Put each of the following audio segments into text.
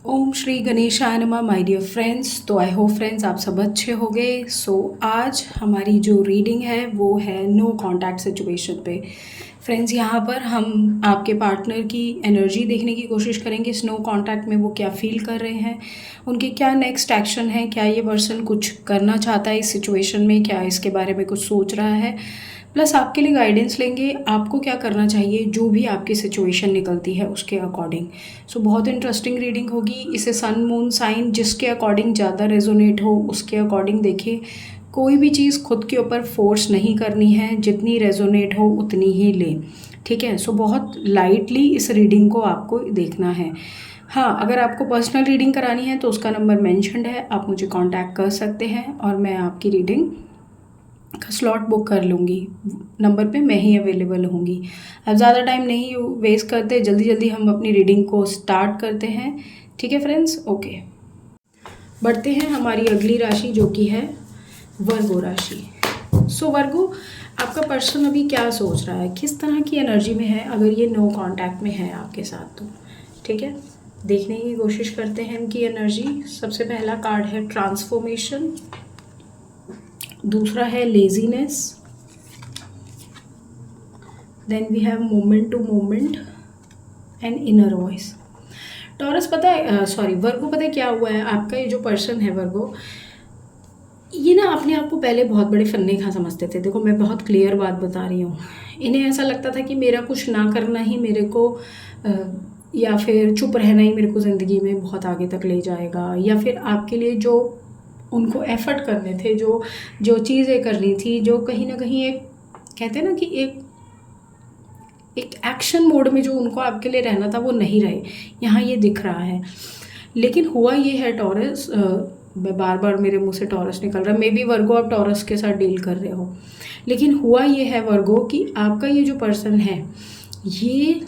ओम श्री गणेशाय नमः my dear friends. तो आई होप फ्रेंड्स आप सब अच्छे होंगे। आज हमारी जो रीडिंग है वो है नो कांटेक्ट सिचुएशन पे। फ्रेंड्स यहाँ पर हम आपके पार्टनर की एनर्जी देखने की कोशिश करेंगे। इस नो कांटेक्ट में वो क्या फील कर रहे हैं, उनके क्या नेक्स्ट एक्शन है, क्या ये पर्सन कुछ करना चाहता है इस सिचुएशन में, क्या इसके बारे में कुछ सोच रहा है। प्लस आपके लिए गाइडेंस लेंगे आपको क्या करना चाहिए जो भी आपकी सिचुएशन निकलती है उसके अकॉर्डिंग। बहुत इंटरेस्टिंग रीडिंग होगी। इसे सन मून साइन जिसके अकॉर्डिंग ज़्यादा रेजोनेट हो उसके अकॉर्डिंग देखिए। कोई भी चीज़ खुद के ऊपर फोर्स नहीं करनी है, जितनी रेजोनेट हो उतनी ही ले, ठीक है। बहुत लाइटली इस रीडिंग को आपको देखना है। हाँ, अगर आपको पर्सनल रीडिंग करानी है तो उसका नंबर मेंशन्ड है, आप मुझे कांटेक्ट कर सकते हैं और मैं आपकी रीडिंग का स्लॉट बुक कर लूँगी। नंबर पे मैं ही अवेलेबल होंगी। अब ज़्यादा टाइम नहीं वेस्ट करते, जल्दी जल्दी हम अपनी रीडिंग को स्टार्ट करते हैं, ठीक है फ्रेंड्स। ओके, बढ़ते हैं हमारी अगली राशि जो कि है वर्गो राशि। वर्गो, आपका पर्सन अभी क्या सोच रहा है, किस तरह की एनर्जी में है अगर ये नो कांटेक्ट में है आपके साथ तो, ठीक है। देखने की कोशिश करते हैं इनकी एनर्जी। सबसे पहला कार्ड है ट्रांसफॉर्मेशन, दूसरा है laziness, then we have moment to moment and inner voice. Taurus, पता है वर्गो, पता है क्या हुआ है, आपका ये जो पर्सन है वर्गो, ये ना अपने आप को पहले बहुत बड़े फन्ने खा समझते थे। देखो मैं बहुत क्लियर बात बता रही हूँ। इन्हें ऐसा लगता था कि मेरा कुछ ना करना ही मेरे को या फिर चुप रहना ही मेरे को ज़िंदगी में बहुत आगे तक ले जाएगा, या फिर आपके लिए जो उनको एफर्ट करने थे, जो जो चीज़ें करनी थी, जो कहीं ना कहीं एक कहते हैं ना कि एक एक्शन मोड में जो उनको आपके लिए रहना था वो नहीं रहे, यहाँ ये दिख रहा है। लेकिन हुआ ये है टॉरस, मैं बार बार मेरे मुंह से टॉरस निकल रहा है, मे बी वर्गो आप टॉरस के साथ डील कर रहे हो, लेकिन हुआ ये है वर्गो कि आपका ये जो पर्सन है ये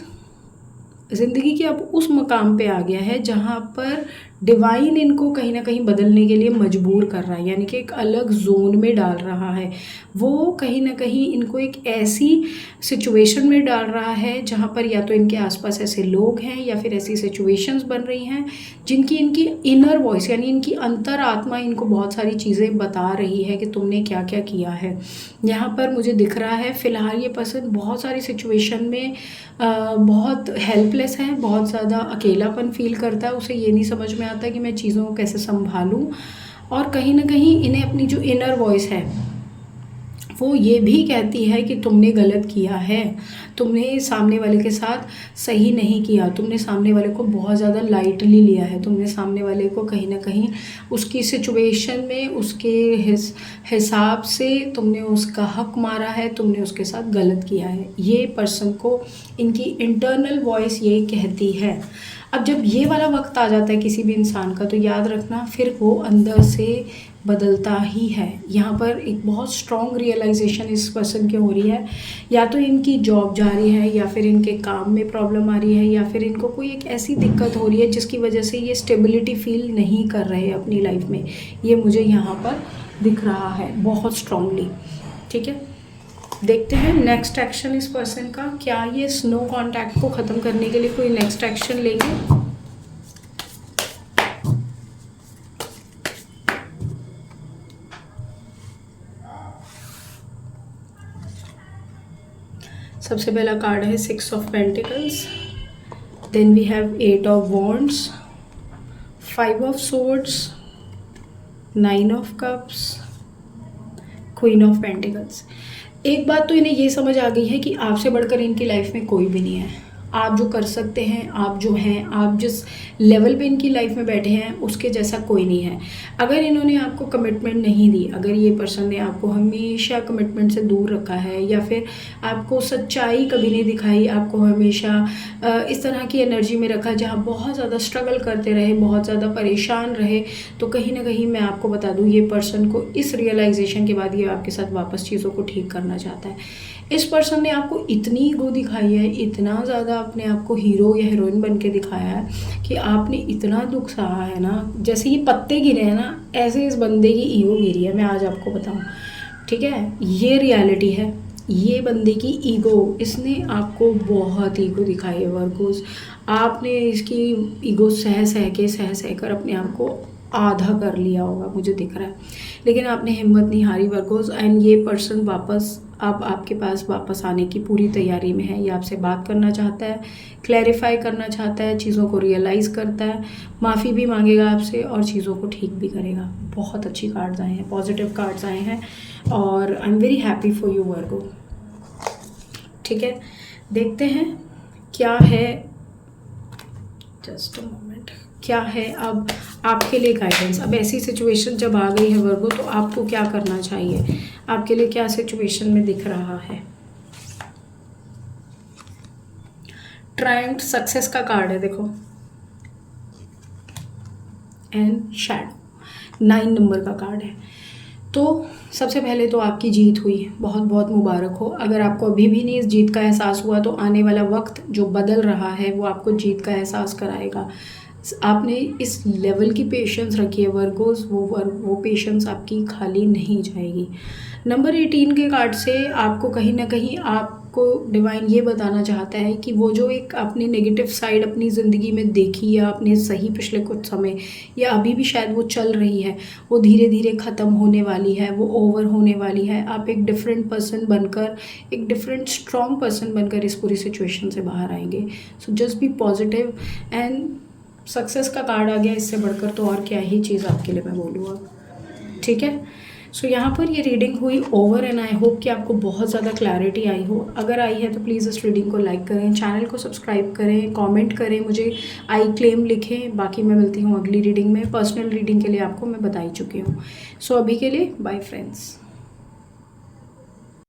ज़िंदगी के अब उस मकाम पे आ गया है जहाँ पर डिवाइन इनको कहीं ना कहीं बदलने के लिए मजबूर कर रहा है, यानी कि एक अलग जोन में डाल रहा है। वो कहीं ना कहीं इनको एक ऐसी सिचुएशन में डाल रहा है जहाँ पर या तो इनके आसपास ऐसे लोग हैं या फिर ऐसी सिचुएशंस बन रही हैं जिनकी इनकी इनर वॉइस यानी इनकी अंतर आत्मा इनको बहुत सारी चीज़ें बता रही है कि तुमने क्या क्या किया है। यहाँ पर मुझे दिख रहा है फ़िलहाल ये पर्सन बहुत सारी सिचुएशन में बहुत हेल्पलेस है, बहुत ज़्यादा अकेलापन फील करता है। उसे ये नहीं समझ में आता कि मैं चीज़ों को कैसे संभालूं, और कहीं ना कहीं इन्हें अपनी जो इनर वॉइस है वो ये भी कहती है कि तुमने गलत किया है, तुमने सामने वाले के साथ सही नहीं किया, तुमने सामने वाले को बहुत ज़्यादा लाइटली लिया है, तुमने सामने वाले को कहीं ना कहीं उसकी सिचुएशन में उसके हिसाब से तुमने उसका हक मारा है, तुमने उसके साथ गलत किया है। ये पर्सन को इनकी इंटरनल वॉइस ये कहती है। अब जब ये वाला वक्त आ जाता है किसी भी इंसान का तो याद रखना फिर वो अंदर से बदलता ही है। यहाँ पर एक बहुत स्ट्रॉन्ग रियलाइजेशन इस पर्सन की हो रही है, या तो इनकी जॉब जा रही है या फिर इनके काम में प्रॉब्लम आ रही है या फिर इनको कोई एक ऐसी दिक्कत हो रही है जिसकी वजह से ये स्टेबिलिटी फील नहीं कर रहे अपनी लाइफ में। ये मुझे यहाँ पर दिख रहा है बहुत स्ट्रांगली, ठीक है। देखते हैं नेक्स्ट एक्शन इस पर्सन का क्या, ये स्नो कॉन्टैक्ट को ख़त्म करने के लिए कोई नेक्स्ट एक्शन लेंगे। सबसे पहला कार्ड है 6 of pentacles, then we have 8 of wands, 5 of swords, 9 of cups, queen of pentacles. एक बात तो इन्हें ये समझ आ गई है कि आपसे बढ़कर इनकी लाइफ में कोई भी नहीं है। आप जो कर सकते हैं, आप जो हैं, आप जिस लेवल पे इनकी लाइफ में बैठे हैं उसके जैसा कोई नहीं है। अगर इन्होंने आपको कमिटमेंट नहीं दी, अगर ये पर्सन ने आपको हमेशा कमिटमेंट से दूर रखा है या फिर आपको सच्चाई कभी नहीं दिखाई, आपको हमेशा इस तरह की एनर्जी में रखा जहाँ बहुत ज़्यादा स्ट्रगल करते रहे, बहुत ज़्यादा परेशान रहे, तो कहीं ना कहीं मैं आपको बता दूँ ये पर्सन को इस रियलाइजेशन के बाद ये आपके साथ वापस चीज़ों को ठीक करना चाहता है। इस पर्सन ने आपको इतनी ईगो दिखाई है, इतना ज़्यादा अपने आप को हीरो या हीरोइन बन के दिखाया है कि आपने इतना दुख सहा है ना, जैसे ये पत्ते गिरे हैं ना ऐसे इस बंदे की ईगो गिरी है, मैं आज आपको बताऊं, ठीक है। ये रियलिटी है। ये बंदे की ईगो, इसने आपको बहुत ईगो दिखाई है वर्गोस। आपने इसकी ईगो सह सह कर अपने आप को आधा कर लिया होगा, मुझे दिख रहा है, लेकिन आपने हिम्मत नहीं हारी वर्गोस। एंड ये पर्सन वापस अब आपके पास वापस आने की पूरी तैयारी में है। ये आपसे बात करना चाहता है, क्लैरिफाई करना चाहता है, चीज़ों को रियलाइज़ करता है, माफ़ी भी मांगेगा आपसे और चीज़ों को ठीक भी करेगा। बहुत अच्छी कार्ड्स आए हैं, पॉजिटिव कार्ड्स आए हैं और I am very happy for you Virgo. ठीक है, देखते हैं क्या है, जस्ट अ मोमेंट, क्या है अब आपके लिए गाइडेंस। अब ऐसी सिचुएशन जब आ गई है वर्गो, तो आपको क्या करना चाहिए, आपके लिए क्या सिचुएशन में दिख रहा है। ट्रायम्फ सक्सेस का कार्ड है देखो, एंड शैडो 9 नंबर का कार्ड है। तो सबसे पहले तो आपकी जीत हुई, बहुत बहुत मुबारक हो। अगर आपको अभी भी नहीं इस जीत का एहसास हुआ तो आने वाला वक्त जो बदल रहा है वो आपको जीत का एहसास कराएगा। आपने इस लेवल की पेशेंस रखी है वर्गोस, वो पेशेंस आपकी खाली नहीं जाएगी। नंबर 18 के कार्ड से आपको कहीं ना कहीं आपको डिवाइन ये बताना चाहता है कि वो जो एक आपने नेगेटिव साइड अपनी ज़िंदगी में देखी या आपने सही पिछले कुछ समय या अभी भी शायद वो चल रही है, वो धीरे धीरे ख़त्म होने वाली है, वो ओवर होने वाली है। आप एक डिफरेंट पर्सन बनकर, एक डिफरेंट स्ट्रॉन्ग पर्सन बनकर इस पूरी सिचुएशन से बाहर आएंगे। So just be positive and success का कार्ड आ गया, इससे बढ़कर तो और क्या ही चीज़ आपके लिए मैं बोलूँ अब। ठीक है, सो यहाँ पर ये रीडिंग हुई ओवर एंड आई होप कि आपको बहुत ज़्यादा क्लैरिटी आई हो। अगर आई है तो प्लीज़ इस रीडिंग को लाइक करें, चैनल को सब्सक्राइब करें, कमेंट करें, मुझे आई क्लेम लिखें। बाकी मैं मिलती हूँ अगली रीडिंग में। पर्सनल रीडिंग के लिए आपको मैं बता ही चुकी हूँ। सो अभी के लिए बाय फ्रेंड्स।